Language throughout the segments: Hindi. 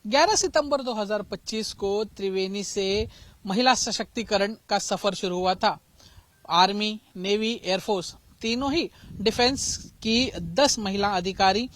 11 सितंबर 2025 को त्रिवेणी से महिला सशक्तिकरण का सफर शुरू हुआ था। आर्मी, नेवी, एयरफोर्स तीनों ही डिफेंस की 10 महिला अधिकारी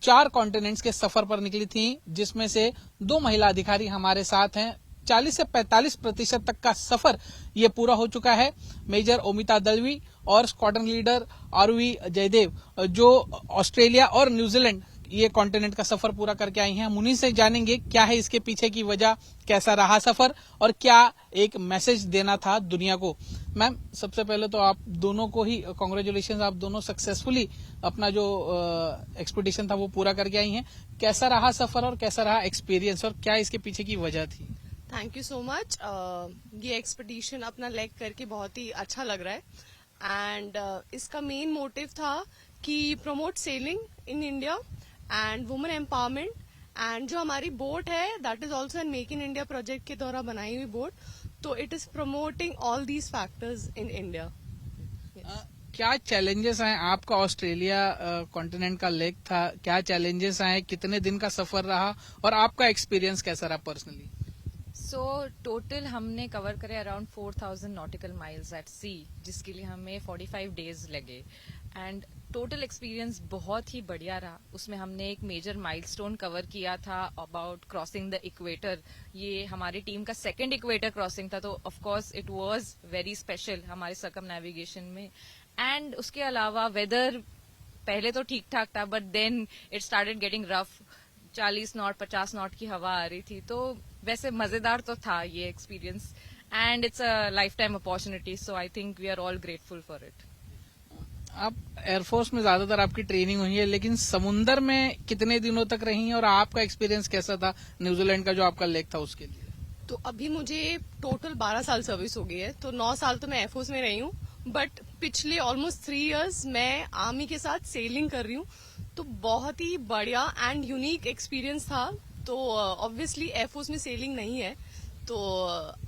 4 कॉन्टिनेंट्स के सफर पर निकली थी, जिसमें से 2 महिला अधिकारी हमारे साथ हैं। 40 से 45% तक का सफर ये पूरा हो चुका है। मेजर ओमिता दलवी और स्क्वाड्रन लीडर आरवी जयदेव जो ऑस्ट्रेलिया और न्यूजीलैंड ये कॉन्टिनेंट का सफर पूरा करके आई हैं। हम उन्हीं से जानेंगे क्या है इसके पीछे की वजह, कैसा रहा सफर और क्या एक मैसेज देना था दुनिया को। मैम, सबसे पहले तो आप दोनों को ही कांग्रेचुलेशंस, आप दोनों सक्सेसफुली अपना जो एक्सपेडिशन था वो पूरा करके आई हैं। कैसा रहा सफर और कैसा रहा एक्सपीरियंस और क्या इसके पीछे की वजह थी? Thank you so much. ये एक्सपेडिशन अपना लेग करके बहुत ही अच्छा लग रहा है एंड इसका मेन मोटिव था कि promote selling in India and women empowerment and जो हमारी बोट है that is also an make in India project के द्वारा बनाई हुई बोट, तो it is promoting all these factors in India. क्या चैलेंजेस आए? आपका ऑस्ट्रेलिया कॉन्टिनेंट का लेग था, क्या चैलेंजेस आए, कितने दिन का सफर रहा और आपका एक्सपीरियंस कैसा रहा पर्सनली? सो टोटल हमने कवर करे अराउंड 4000 नॉटिकल माइल्स एट सी, जिसके लिए हमें 45 डेज लगे एंड टोटल एक्सपीरियंस बहुत ही बढ़िया रहा। उसमें हमने एक मेजर माइलस्टोन कवर किया था अबाउट क्रॉसिंग द इक्वेटर। ये हमारी टीम का सेकंड इक्वेटर क्रॉसिंग था, तो of course it was very special हमारे सर्कम नेविगेशन में। एंड उसके अलावा वेदर पहले तो ठीक ठाक था, but then it started getting rough. 40 knot 50 knot की हवा आ रही थी, तो वैसे मजेदार तो था ये experience and it's a lifetime opportunity, so I think we are all grateful for it. आप एयरफोर्स में ज्यादातर आपकी ट्रेनिंग हुई है, लेकिन समुंदर में कितने दिनों तक रही हैं और आपका एक्सपीरियंस कैसा था न्यूजीलैंड का जो आपका लेग था उसके लिए? तो अभी मुझे टोटल 12 साल सर्विस हो गई है, तो 9 साल तो मैं एयरफोर्स में रही हूँ, बट पिछले ऑलमोस्ट 3 इयर्स मैं आर्मी के साथ सेलिंग कर रही हूँ। तो बहुत ही बढ़िया एंड यूनिक एक्सपीरियंस था। तो ऑब्वियसली एयरफोर्स में सेलिंग नहीं है, तो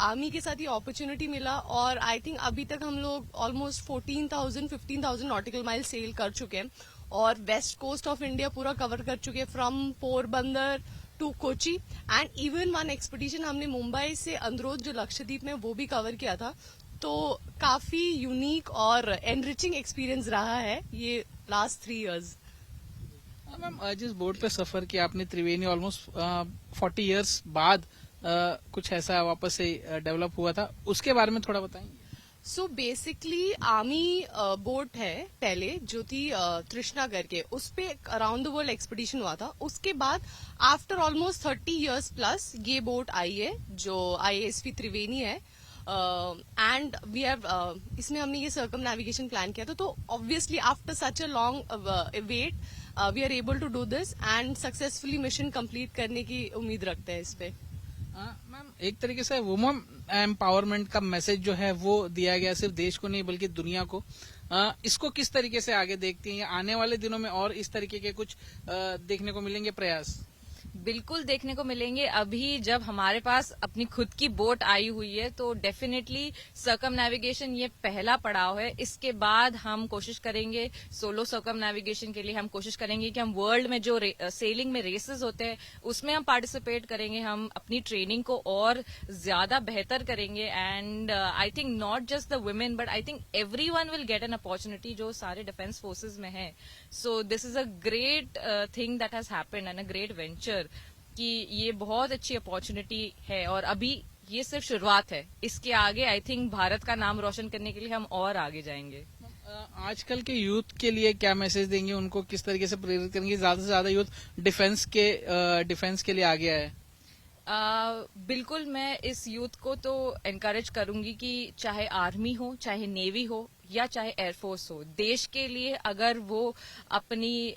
आर्मी के साथ ये अपॉर्चुनिटी मिला और आई थिंक अभी तक हम लोग ऑलमोस्ट 15,000 नॉटिकल माइल सेल कर चुके हैं और वेस्ट कोस्ट ऑफ इंडिया पूरा कवर कर चुके हैं from Porbandar to Kochi and even one expedition हमने मुंबई से अंदरोज जो लक्षद्वीप में वो भी कवर किया था। तो काफी यूनिक और एनरिचिंग एक्सपीरियंस रहा है ये लास्ट 3 इयर्स। मैम, जिस बोट पे सफर किया आपने त्रिवेणी, ऑलमोस्ट 40 इयर्स बाद कुछ ऐसा वापस से डेवलप हुआ था, उसके बारे में थोड़ा बताएंगे? सो बेसिकली आर्मी बोट है पहले जो थी तृष्णा करके, उस पे अराउंड द वर्ल्ड एक्सपेडिशन हुआ था। उसके बाद आफ्टर ऑलमोस्ट 30 इयर्स प्लस ये बोट आई है जो IASV त्रिवेणी है एंड वी हैव इसमें हमने ये सर्कम नेविगेशन प्लान किया था। तो obviously after such a long wait we are able to do this and successfully mission complete करने की उम्मीद रखते हैं इस पे। मैम, एक तरीके से वुमेन एम्पावरमेंट का मैसेज जो है वो दिया गया सिर्फ देश को नहीं बल्कि दुनिया को। इसको किस तरीके से आगे देखती हैं? आने वाले दिनों में और इस तरीके के कुछ देखने को मिलेंगे प्रयास? बिल्कुल देखने को मिलेंगे। अभी जब हमारे पास अपनी खुद की बोट आई हुई है तो डेफिनेटली सर्कम नेविगेशन ये पहला पड़ाव है। इसके बाद हम कोशिश करेंगे सोलो सर्कम नेविगेशन के लिए, हम कोशिश करेंगे कि हम वर्ल्ड में जो सेलिंग में रेसेस होते हैं उसमें हम पार्टिसिपेट करेंगे। हम अपनी ट्रेनिंग को और ज्यादा बेहतर करेंगे and I think not just the women but I think everyone will get an opportunity जो सारे डिफेंस फोर्सेज में है। So this is a great thing that has happened and a great venture कि ये बहुत अच्छी अपॉर्चुनिटी है और अभी ये सिर्फ शुरुआत है। इसके आगे आई थिंक भारत का नाम रोशन करने के लिए हम और आगे जाएंगे। आजकल के यूथ के लिए क्या मैसेज देंगे? उनको किस तरीके से प्रेरित करेंगे? ज्यादा से ज्यादा यूथ डिफेंस के लिए आगे आए। बिल्कुल मैं इस यूथ को तो एनकरेज करूंगी कि चाहे आर्मी हो, चाहे नेवी हो या चाहे एयरफोर्स हो, देश के लिए अगर वो अपनी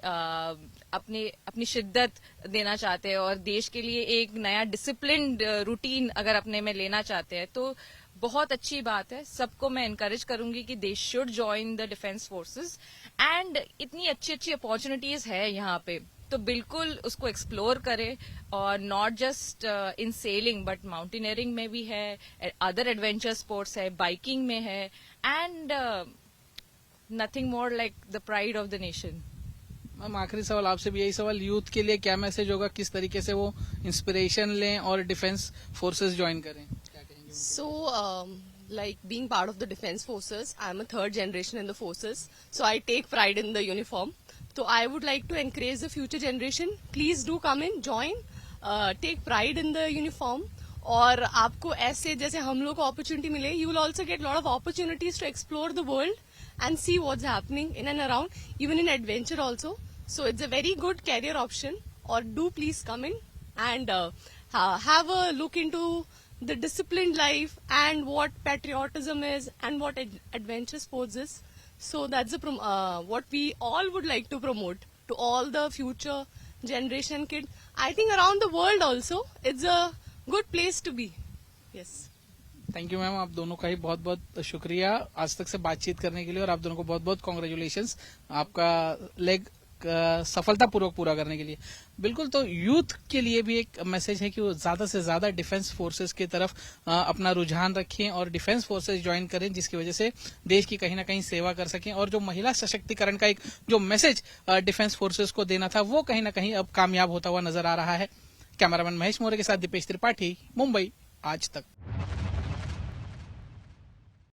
शिद्दत देना चाहते हैं और देश के लिए एक नया डिसिप्लिन्ड रूटीन अगर अपने में लेना चाहते हैं तो बहुत अच्छी बात है। सबको मैं एनकरेज करूंगी कि they should join the defence forces and इतनी अच्छी अच्छी अपॉर्चुनिटीज है यहाँ पे, तो बिल्कुल उसको एक्सप्लोर करें और not just in selling but mountaineering में भी है, अदर एडवेंचर स्पोर्ट्स है, बाइकिंग में है and nothing more like the pride of the nation. Ma'am आखिरी सवाल आपसे भी यही सवाल, यूथ के लिए क्या मैसेज होगा, किस तरीके से वो इंस्पिरेशन लें और डिफेंस फोर्सेस ज्वाइन करें, क्या कहेंगे? So, like being part of the defense forces, I'm a third generation in the forces, so I take pride in the uniform. So I would like to encourage the future generation, please do come in, join, take pride in the uniform. और आपको ऐसे जैसे हम लोग को अपॉर्चुनिटी मिले, you will also get lot of opportunities to explore the world and see what's happening in and around, even in adventure also. So it's a very good career option. Or do please come in and have a look into the disciplined life and what patriotism is and what adventure sports is. So that's what we all would like to promote to all the future generation kid. I think around the world also, it's a good place to be. Yes. Thank you ma'am, आप दोनों का ही बहुत बहुत शुक्रिया आज तक से बातचीत करने के लिए, और आप दोनों को बहुत बहुत कॉन्ग्रेचुलेशंस आपका लेग सफलतापूर्वक पूरा करने के लिए। बिल्कुल, तो यूथ के लिए भी एक मैसेज है कि वो ज्यादा से ज्यादा डिफेंस फोर्सेस की तरफ अपना रुझान रखें और डिफेंस फोर्सेस ज्वाइन करें, जिसकी वजह से देश की कहीं ना कहीं सेवा कर सकें। और जो महिला सशक्तिकरण का एक जो मैसेज डिफेंस फोर्सेस को देना था, वो कहीं ना कहीं अब कामयाब होता हुआ नजर आ रहा है। कैमरामैन महेश मौर्य के साथ दीपेश त्रिपाठी, मुंबई आज तक।